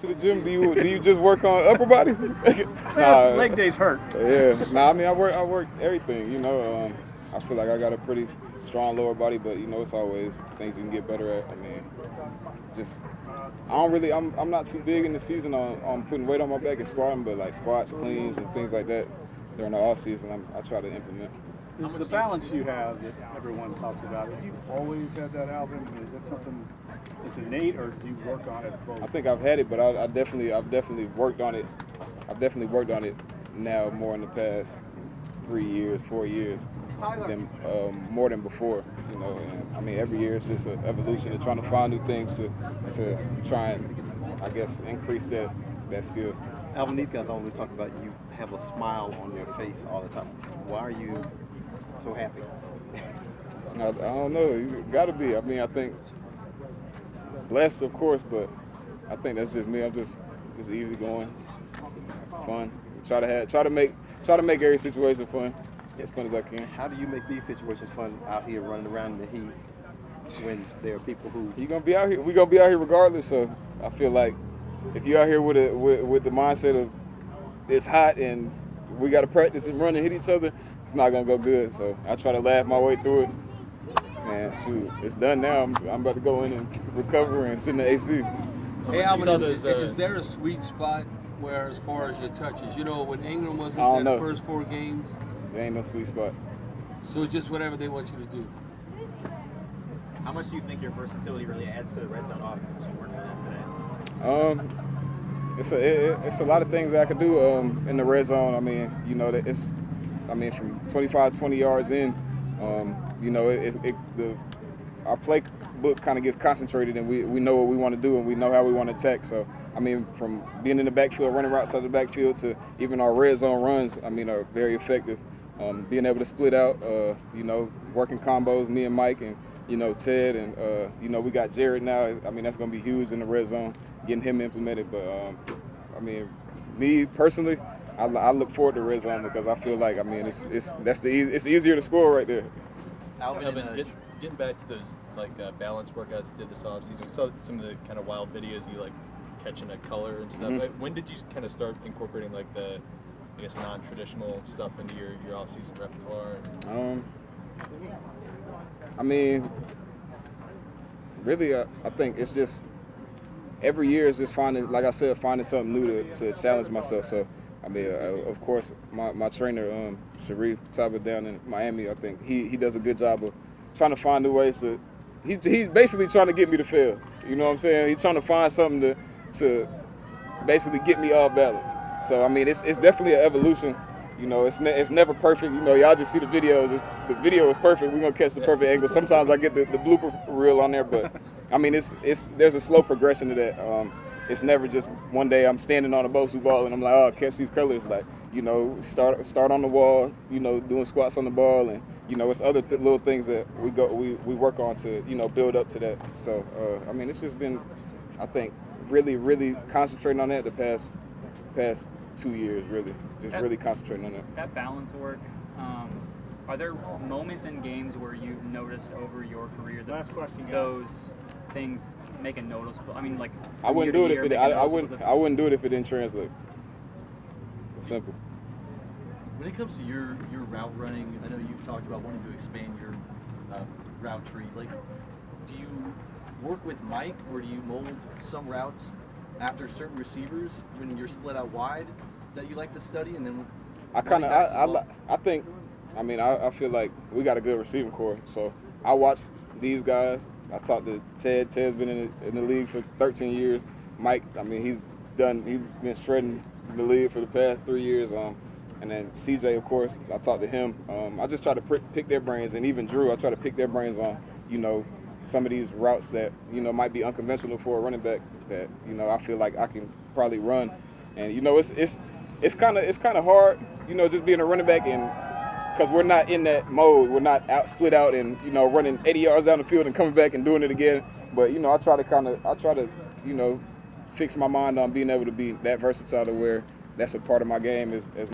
to the gym? Do you just work on upper body? Leg days hurt. Yeah. I mean, I work everything. I feel like I got a pretty strong lower body, but it's always things you can get better at. I mean, I'm not too big in the season on putting weight on my back and squatting, but like squats, cleans, and things like that during the off season, I try to implement. The balance you have that everyone talks about, have you always had that, Alvin? Is that something that's innate, or do you work on it both? I think I've had it, but I've definitely worked on it. I've definitely worked on it now more in the past 3 years, 4 years, than more than before. And I mean, every year it's just an evolution of trying to find new things to try and, I guess, increase that skill. Alvin, these guys always talk about you have a smile on your face all the time. Why are you so happy? I don't know. You gotta be. I mean, I think blessed, of course, but I think that's just me. I'm just easygoing, fun. Try to make every situation fun, as fun as I can. How do you make these situations fun out here running around in the heat when there are people who? You're gonna be out here. We're gonna be out here regardless. So I feel like if you're out here with the mindset of it's hot and we got to practice and run and hit each other, it's not gonna go good. So I try to laugh my way through it. And shoot, it's done now. I'm about to go in and recover and sit in the AC. Hey Alvin, is there a sweet spot where, as far as your touches, when Ingram was in the first 4 games? There ain't no sweet spot. So it's just whatever they want you to do. How much do you think your versatility really adds to the red zone offense as you work on that today? It's a lot of things that I could do in the red zone. I mean, from 25, 20 yards in, our playbook kind of gets concentrated, and we know what we want to do and we know how we want to attack. So, I mean, from being in the backfield, running routes out of the backfield, to even our red zone runs, are very effective. Being able to split out, working combos, me and Mike and, Ted, and, we got Jared now. I mean, that's going to be huge in the red zone, getting him implemented. But, me personally, I look forward to red zone because I feel like, it's easier to score right there. Alvin, getting back to those balance workouts you did this offseason, we saw some of the kind of wild videos you catching a color and stuff. Mm-hmm. When did you kind of start incorporating the, I guess, non-traditional stuff into your off-season repertoire? Really, I think it's just every year is just finding something new to challenge myself. So, of course, my trainer, Sharif Taba down in Miami, I think he does a good job of trying to find new ways to. He's basically trying to get me to fail. You know what I'm saying? He's trying to find something to basically get me off balance. So it's definitely an evolution. It's never perfect. Y'all just see the videos. The video is perfect. We're gonna catch the perfect angle. Sometimes I get the blooper reel on there, but there's a slow progression to that. It's never just one day I'm standing on a Bosu ball and I'm like, oh, catch these colors. Start on the wall. Doing squats on the ball, and it's other little things that we work on to build up to that. So it's just been, I think, really concentrating on that the past 2 years. Really concentrating on that. That balance work. Are there moments in games where you've noticed over your career that those things make a noticeable? I wouldn't do it if I wouldn't do it if it didn't translate. It's simple. When it comes to your route running, I know you've talked about wanting to expand your route tree. Do you work with Mike, or do you mold some routes after certain receivers when you're split out wide that you like to study, and then? I feel like we got a good receiving core. So I watch these guys. I talked to Ted. Ted's been in the league for 13 years. Mike, he's been shredding the league for the past 3 years. And then CJ, of course, I talked to him. I just try to pick their brains, and even Drew, I try to pick their brains on, some of these routes that, might be unconventional for a running back that, I feel like I can probably run. And, it's kind of hard, just being a running back, and because we're not in that mode. We're not split out and, running 80 yards down the field and coming back and doing it again. But, I try to fix my mind on being able to be that versatile to where that's a part of my game as